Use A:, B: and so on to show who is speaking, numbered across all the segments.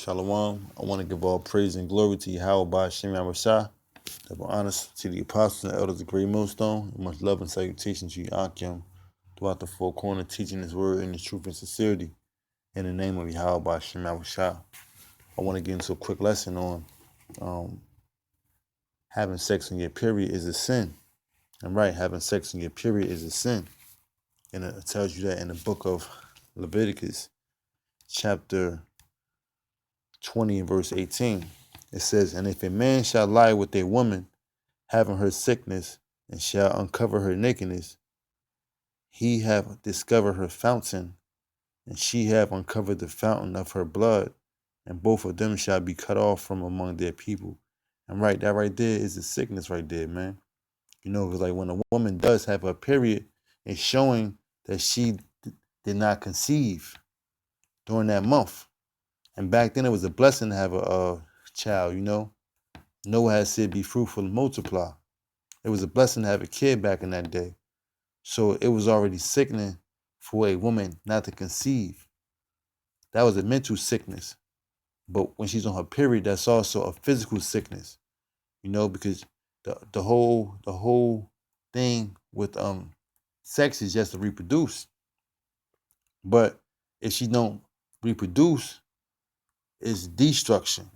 A: Shalom. I want to give all praise and glory to Yahweh by Shem Yahushua. Double honors to the apostles and elders of Great Millstone, and much love and salutation to you, Akim, throughout the four corners, teaching His word in the truth and sincerity. In the name of Yahweh by Shem Yahushua. I want to get into a quick lesson on having sex in your period is a sin. And right, having sex in your period is a sin. And it tells you that in the book of Leviticus, chapter 20 and verse 18. It says, "And if a man shall lie with a woman, having her sickness, and shall uncover her nakedness, he have discovered her fountain, and she have uncovered the fountain of her blood, and both of them shall be cut off from among their people." And right, that right there is the sickness right there, man. Because like when a woman does have a period, it's showing that she did not conceive during that month. And back then it was a blessing to have a child, Noah had said, "Be fruitful and multiply." It was a blessing to have a kid back in that day. So it was already sickening for a woman not to conceive. That was a mental sickness. But when she's on her period, that's also a physical sickness, because the whole thing with sex is just to reproduce. But if she don't reproduce, it's destruction,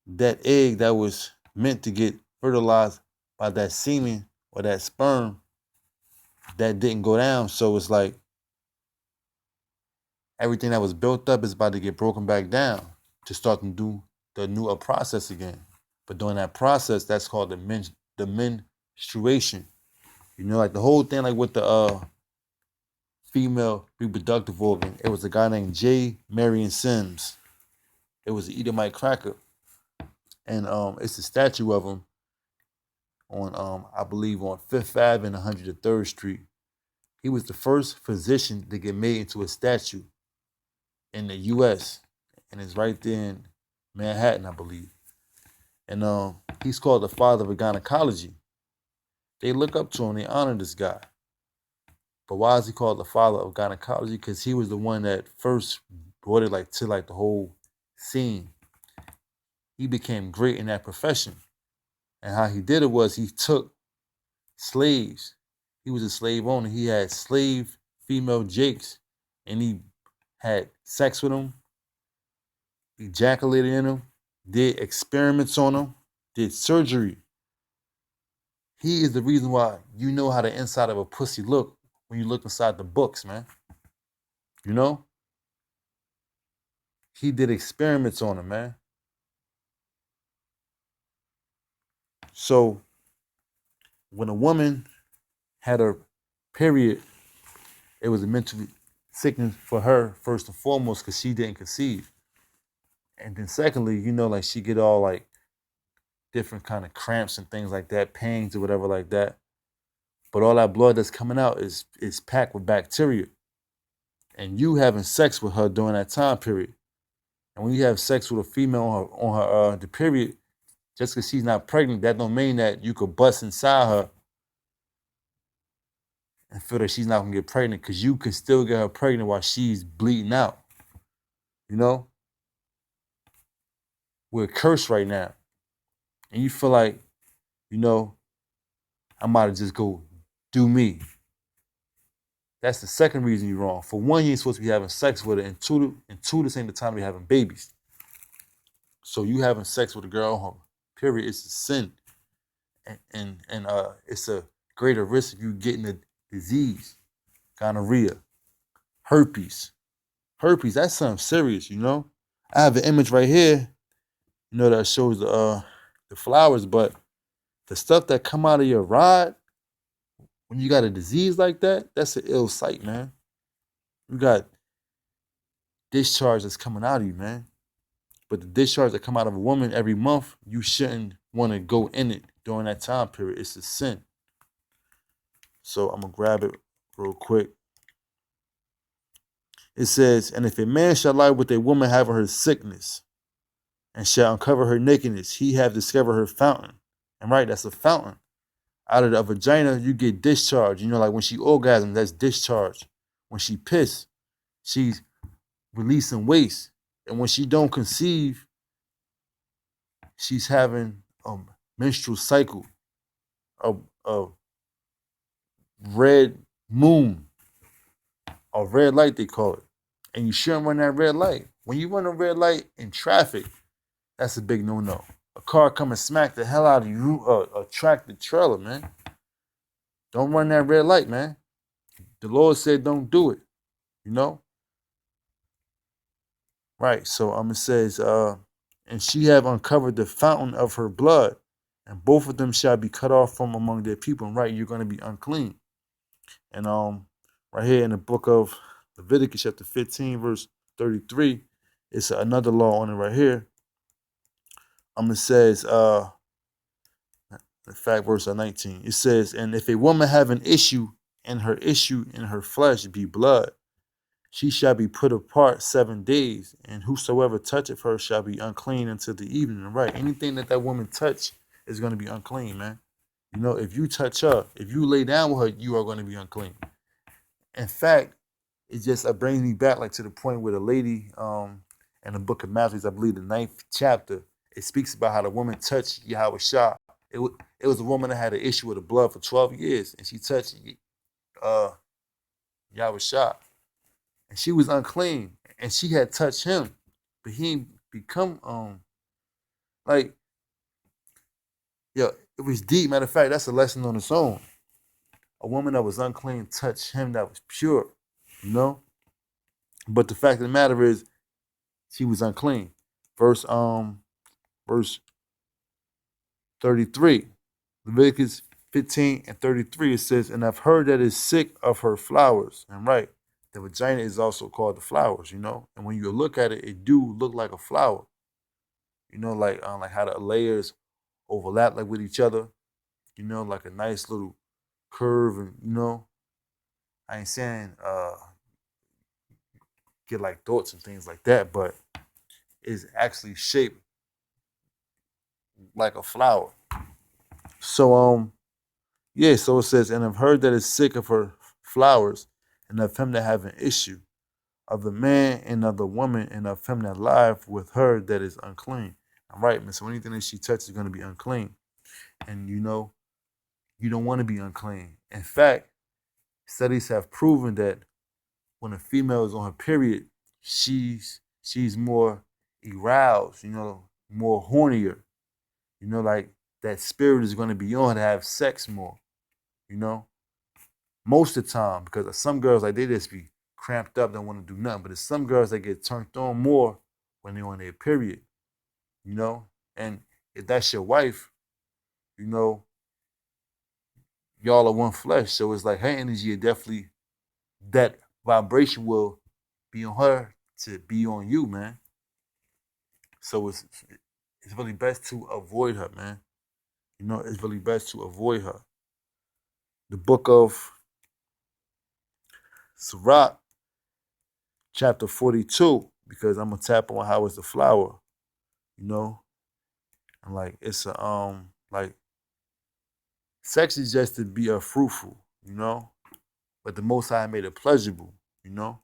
A: That egg that was meant to get fertilized by that semen or that sperm, that didn't go down. So it's like everything that was built up is about to get broken back down to start to do the new process again. But during that process, that's called the menstruation. Like the whole thing, like with the female reproductive organ. It was a guy named J. Marion Sims. It was an Edomite cracker. And it's a statue of him on, I believe, on 5th Ave and 103rd Street. He was the first physician to get made into a statue in the U.S. And it's right there in Manhattan, I believe. And he's called the father of gynecology. They look up to him, they honor this guy. But why is he called the father of gynecology? Because he was the one that first brought it to the whole scene. He became great in that profession. And how he did it was he took slaves. He was a slave owner. He had slave female jakes, and he had sex with them, ejaculated in them, did experiments on them, did surgery. He is the reason why you know how the inside of a pussy look when you look inside the books, man. He did experiments on them, man. So when a woman had her period, it was a mental sickness for her, first and foremost, because she didn't conceive. And then secondly, she get all different kind of cramps and things like that, pains or whatever like that. But all that blood that's coming out is packed with bacteria. And you having sex with her during that time period. And when you have sex with a female on her the period, just because she's not pregnant, that don't mean that you could bust inside her and feel that she's not gonna get pregnant, because you can still get her pregnant while she's bleeding out. We're cursed right now. And you feel like, I'm about to just go do me. That's the second reason you're wrong. For one, you ain't supposed to be having sex with her, and two, this ain't the time to be having babies. So you having sex with a girl on her period is a sin. And it's a greater risk of you getting a disease, gonorrhea, herpes. Herpes, that's something serious, I have an image right here, that shows the flowers, but the stuff that come out of your rod, when you got a disease like that, that's an ill sight, man. You got discharge that's coming out of you, man. But the discharge that come out of a woman every month, you shouldn't want to go in it during that time period. It's a sin. So I'm going to grab it real quick. It says, "And if a man shall lie with a woman having her sickness, and shall uncover her nakedness, he have discovered her fountain." And right, that's a fountain. Out of the vagina, you get discharge. Like when she orgasms, that's discharge. When she piss, she's releasing waste. And when she don't conceive, she's having a menstrual cycle, a red moon, a red light they call it. And you shouldn't run that red light. When you run a red light in traffic, that's a big no-no. A car come and smack the hell out of you, a tractor trailer, man. Don't run that red light, man. The Lord said don't do it, you know? Right, so it says, and she have uncovered the fountain of her blood, and both of them shall be cut off from among their people. And right, you're going to be unclean. And right here in the book of Leviticus chapter 15, verse 33, it's another law on it right here. It says, in fact, verse 19, it says, and if a woman have an issue, and her issue in her flesh be blood, she shall be put apart 7 days, and whosoever toucheth her shall be unclean until the evening. Right, anything that woman touch is going to be unclean, man. You know, if you touch her, if you lay down with her, you are going to be unclean. In fact, it just brings me back like to the point where the lady in the book of Matthew, I believe the 9th chapter, it speaks about how the woman touched Yahweh Shah. It was a woman that had an issue with the blood for 12 years, and she touched Yahweh Shah. And she was unclean, and she had touched him, but he ain't become like, yo, it was deep. Matter of fact, that's a lesson on its own. A woman that was unclean touched him that was pure, you know. But the fact of the matter is, she was unclean. Verse 33, Leviticus 15 and 33. It says, and I've heard that is sick of her flowers. And right, the vagina is also called the flowers, you know. And when you look at it, it do look like a flower. You know, like how the layers overlap like with each other. You know, like a nice little curve, and you know, I ain't saying get like thoughts and things like that, but it's actually shaped like a flower. So yeah, so it says, and I've heard that it's sick of her flowers, and of him that have an issue, of the man and of the woman, and of him that lieth with her that is unclean. All right, man. So anything that she touches is going to be unclean. And you know, you don't want to be unclean. In fact, studies have proven that when a female is on her period, she's more aroused, you know, more hornier. You know, like that spirit is going to be on her to have sex more, you know, most of the time. Because some girls, like, they just be cramped up, don't want to do nothing. But there's some girls that get turned on more when they're on their period, you know. And if that's your wife, you know, y'all are one flesh. So it's like her energy is definitely, that vibration will be on her to be on you, man. So it's really best to avoid her, man. You know, it's really best to avoid her. The book of Sirach, chapter 42, because I'm gonna tap on how it's the flower, you know, and like it's a like sex is just to be fruitful, you know, but the Most High made it pleasurable, you know,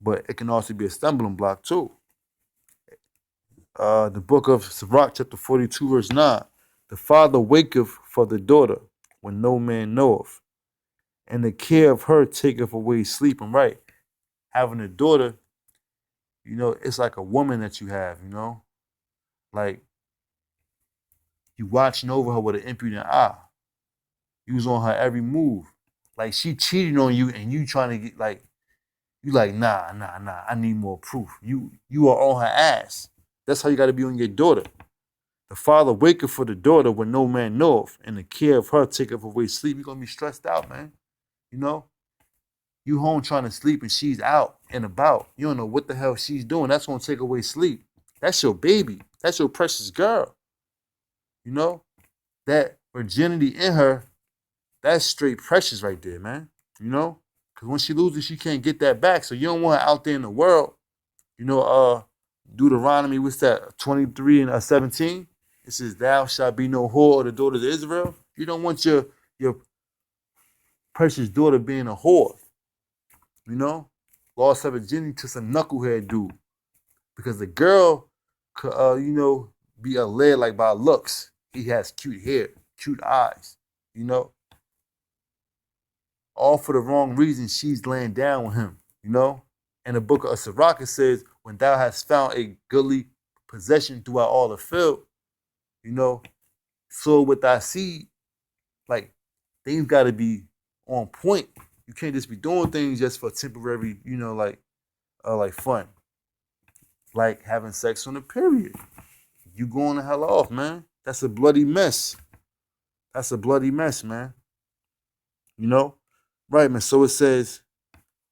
A: but it can also be a stumbling block too. The book of Sirach, chapter 42, verse 9. The father waketh for the daughter when no man knoweth, and the care of her taketh away sleep. And right, having a daughter, you know, it's like a woman that you have, you know, like you watching over her with an impudent eye. You was on her every move. Like she cheating on you, and you trying to get like, you like, nah, I need more proof. You are on her ass. That's how you got to be on your daughter. The father waketh for the daughter when no man knoweth, and the care of her taketh away sleep. You're going to be stressed out, man. You know? You home trying to sleep and she's out and about. You don't know what the hell she's doing. That's going to take away sleep. That's your baby. That's your precious girl. You know? That virginity in her, that's straight precious right there, man. You know? Because when she loses, she can't get that back. So you don't want her out there in the world. You know, Deuteronomy, what's that? 23 and 17. It says, thou shalt be no whore of the daughters of Israel. You don't want your precious daughter being a whore. You know? lost her virginity to some knucklehead dude. Because the girl could, be led like by looks. He has cute hair, cute eyes, you know. All for the wrong reason, she's laying down with him, you know. And the book of Sirach, it says, when thou hast found a goodly possession throughout all the field, you know, so with thy seed, like, things got to be on point. You can't just be doing things just for temporary, like fun, like having sex on a period. You going the hell off, man. That's a bloody mess. That's a bloody mess, man. You know? Right, man. So it says,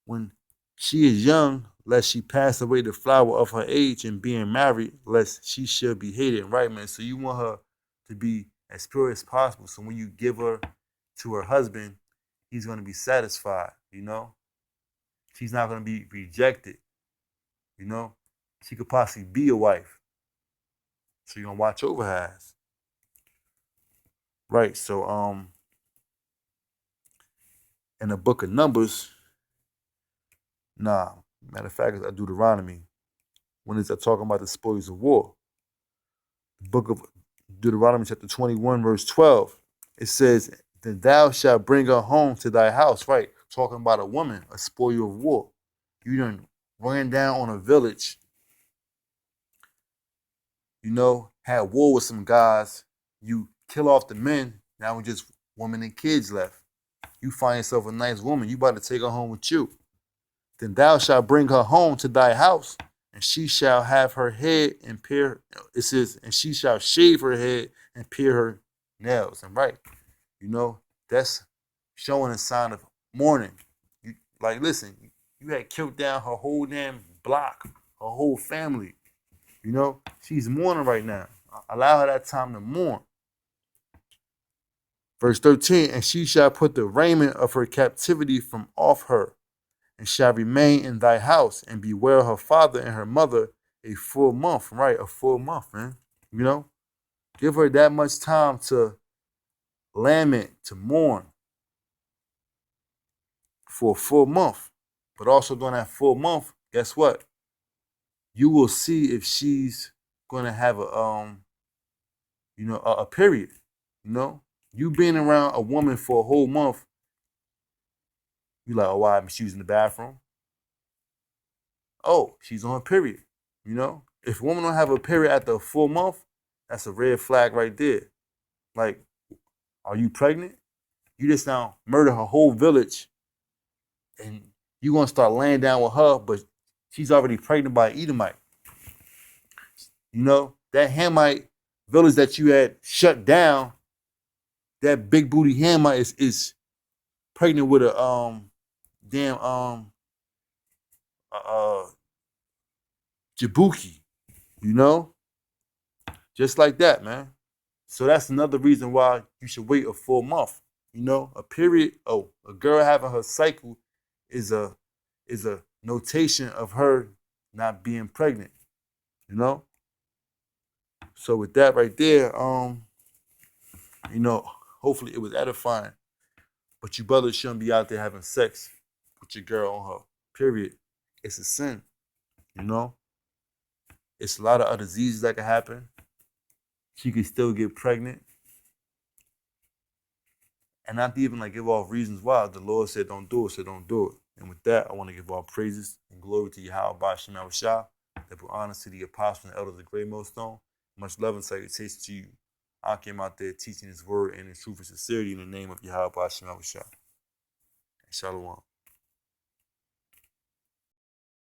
A: when she is young, lest she pass away the flower of her age, and being married, lest she should be hated. Right, man. So you want her to be as pure as possible. So when you give her to her husband, he's going to be satisfied, you know? She's not going to be rejected, you know? She could possibly be a wife. So you're going to watch over her ass. Right, so in the book of Numbers, matter of fact, it's Deuteronomy, when it's talking about the spoils of war. The book of Deuteronomy chapter 21, verse 12, it says, then thou shalt bring her home to thy house, right? Talking about a woman, a spoil of war. You done ran down on a village, had war with some guys, you kill off the men, now it's just women and kids left. You find yourself a nice woman, you about to take her home with you. Then thou shalt bring her home to thy house, and she shall have her head and pare. It says, and she shall shave her head and pare her nails. And right, that's showing a sign of mourning. Listen, you had killed down her whole damn block, her whole family. She's mourning right now. Allow her that time to mourn. Verse 13, and she shall put the raiment of her captivity from off her, and shall remain in thy house, and bewail her father and her mother a full month. Right, a full month, man. Give her that much time to lament, to mourn for a full month. But also during that full month, guess what? You will see if she's gonna have a period. You being around a woman for a whole month, you like, oh, why? She was in the bathroom. Oh, she's on her period. If a woman don't have a period after a full month, that's a red flag right there. Like, are you pregnant? You just now murder her whole village, and you gonna start laying down with her, but she's already pregnant by an Edomite. That Hamite village that you had shut down, that big booty Hamite is pregnant with a damn Jabuki, just like that, man. So that's another reason why you should wait a full month. A period. Oh, a girl having her cycle is a notation of her not being pregnant. So with that right there, hopefully it was edifying. But you brothers shouldn't be out there having sex with your girl on her period. It's a sin. It's a lot of other diseases that can happen. She could still get pregnant. And not to even give off reasons why. The Lord said don't do it, so don't do it. And with that, I want to give all praises and glory to Yahweh Bashim Shah, that bring honor to the apostles and elders of the great millstone. Much love and salutations to you. I came out there teaching his word and his truth and sincerity in the name of Yahweh Bashim Shah. Shalom.